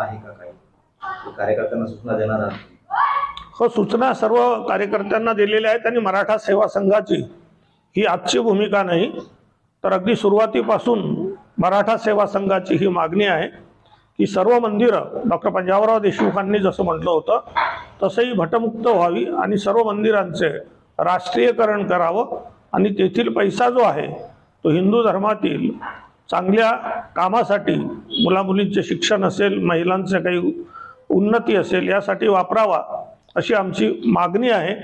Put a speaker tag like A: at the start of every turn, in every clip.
A: आहे का काही कार्यकर्त्यांना सूचना देणार आहात?
B: हो, सूचना सर्व कार्यकर्त्यांना दिलेल्या आहेत आणि मराठा सेवा संघाची ही आजची भूमिका नाही, तर अगदी सुरुवातीपासून मराठा सेवा संघाची ही मागणी आहे की सर्व मंदिरं डॉक्टर पंजाबराव देशमुखांनी जसं म्हटलं होतं तसंही भटमुक्त व्हावी आणि सर्व मंदिरांचे राष्ट्रीयकरण करावं आणि तेथील पैसा जो आहे तो हिंदू धर्मातील चांगल्या कामासाठी, मुलामुलींचे शिक्षण असेल, महिलांचे काही उन्नती असेल यासाठी वापरावा अशी आमची मागणी आहे।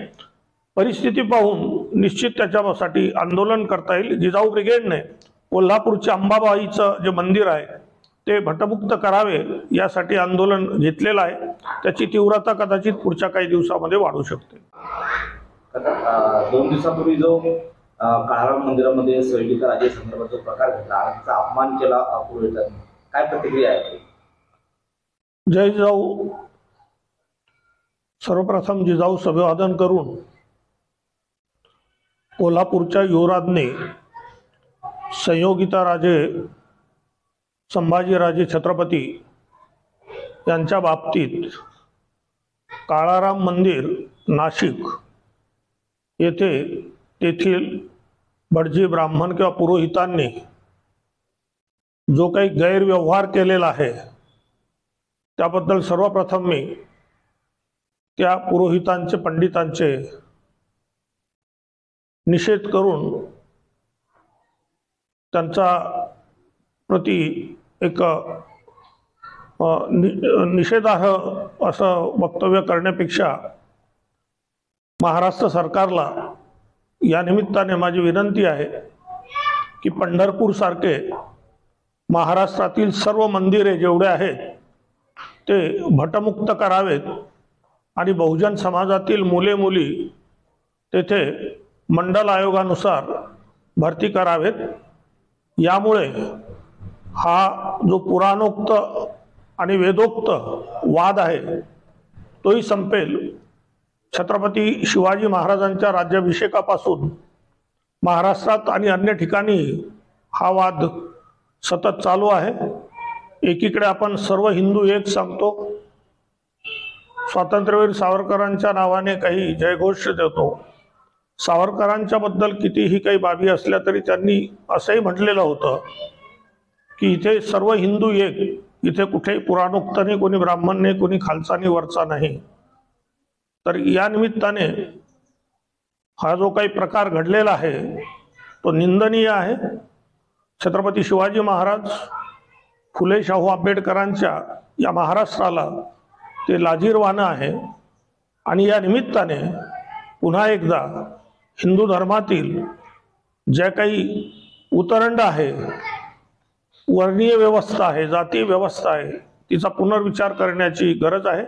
B: परिस्थिती पाहून निश्चित त्याच्यासाठी आंदोलन करता येईल। जिजाऊ ब्रिगेडने कोल्हापूरच्या अंबाबाईचं जे मंदिर आहे ते भटमुक्त करावे यासाठी आंदोलन घेतलेलं आहे। त्याची तीव्रता कदाचित पुढच्या काही दिवसामध्ये वाढू शकते।
A: 2 दिवसापूर्वी जो काळाराम मंदिरामध्ये सैनिका राजे संदर्भात जो प्रकार घडला, त्याचा अपमान केला पुरोहितांनी, काय प्रतिक्रिया आहे?
B: जय जिजाऊ। सर्वप्रथम जिजाऊस अभिवादन करून कोल्हापूरच्या युवराजने संयोगिता राजे संभाजीराजे छत्रपती यांच्या बाबतीत काळाराम मंदिर नाशिक येथे तेथील भटजी ब्राह्मण किंवा पुरोहितांनी जो काही गैरव्यवहार केलेला आहे त्याबद्दल सर्वप्रथम मी त्या पुरोहितांचे, पंडितांचे निषेध करून त्यांचा प्रति एक निषेधार्ह असं वक्तव्य करण्यापेक्षा महाराष्ट्र सरकारला या निमित्ताने माझी विनंती आहे की पंढरपूर सारखे महाराष्ट्रातील सर्व मंदिरे जेवढे आहेत ते भटमुक्त करावेत आणि बहुजन समाजातील मुले मुली तेथे मंडल आयोगानुसार भरती करावेत। यामुळे हा जो पुराणोक्त आणि वेदोक्त वाद आहे तोही संपेल। छत्रपती शिवाजी महाराजांच्या राज्याभिषेकापासून महाराष्ट्रात आणि अन्य ठिकाणी हा वाद सतत चालू आहे। एकीकडे आपण सर्व हिंदू एक सांगतो, स्वातंत्र्यवीर सावरकरांच्या नावाने काही जयघोष देतो। सावरकरांच्या बद्दल कितीही काही बाबी असल्या तरी त्यांनी असंही म्हटलेलं होतं की इथे सर्व हिंदू एक, इथे कुठेही पुराणोक्त नाही, कोणी ब्राह्मण नाही, कोणी खालचा नाही, वरचा नाही। तर या निमित्ताने हा जो काही प्रकार घडलेला आहे तो निंदनीय आहे। छत्रपती शिवाजी महाराज, फुले शाहू आंबेडकरांच्या या महाराष्ट्राला ते लाजीरवाणं आहे आणि या निमित्ताने पुन्हा एकदा हिंदू धर्मातील ज्या काही उतरंड आहे, वर्णीय व्यवस्था आहे, जातीय व्यवस्था आहे, तिचा पुनर्विचार करण्याची गरज आहे।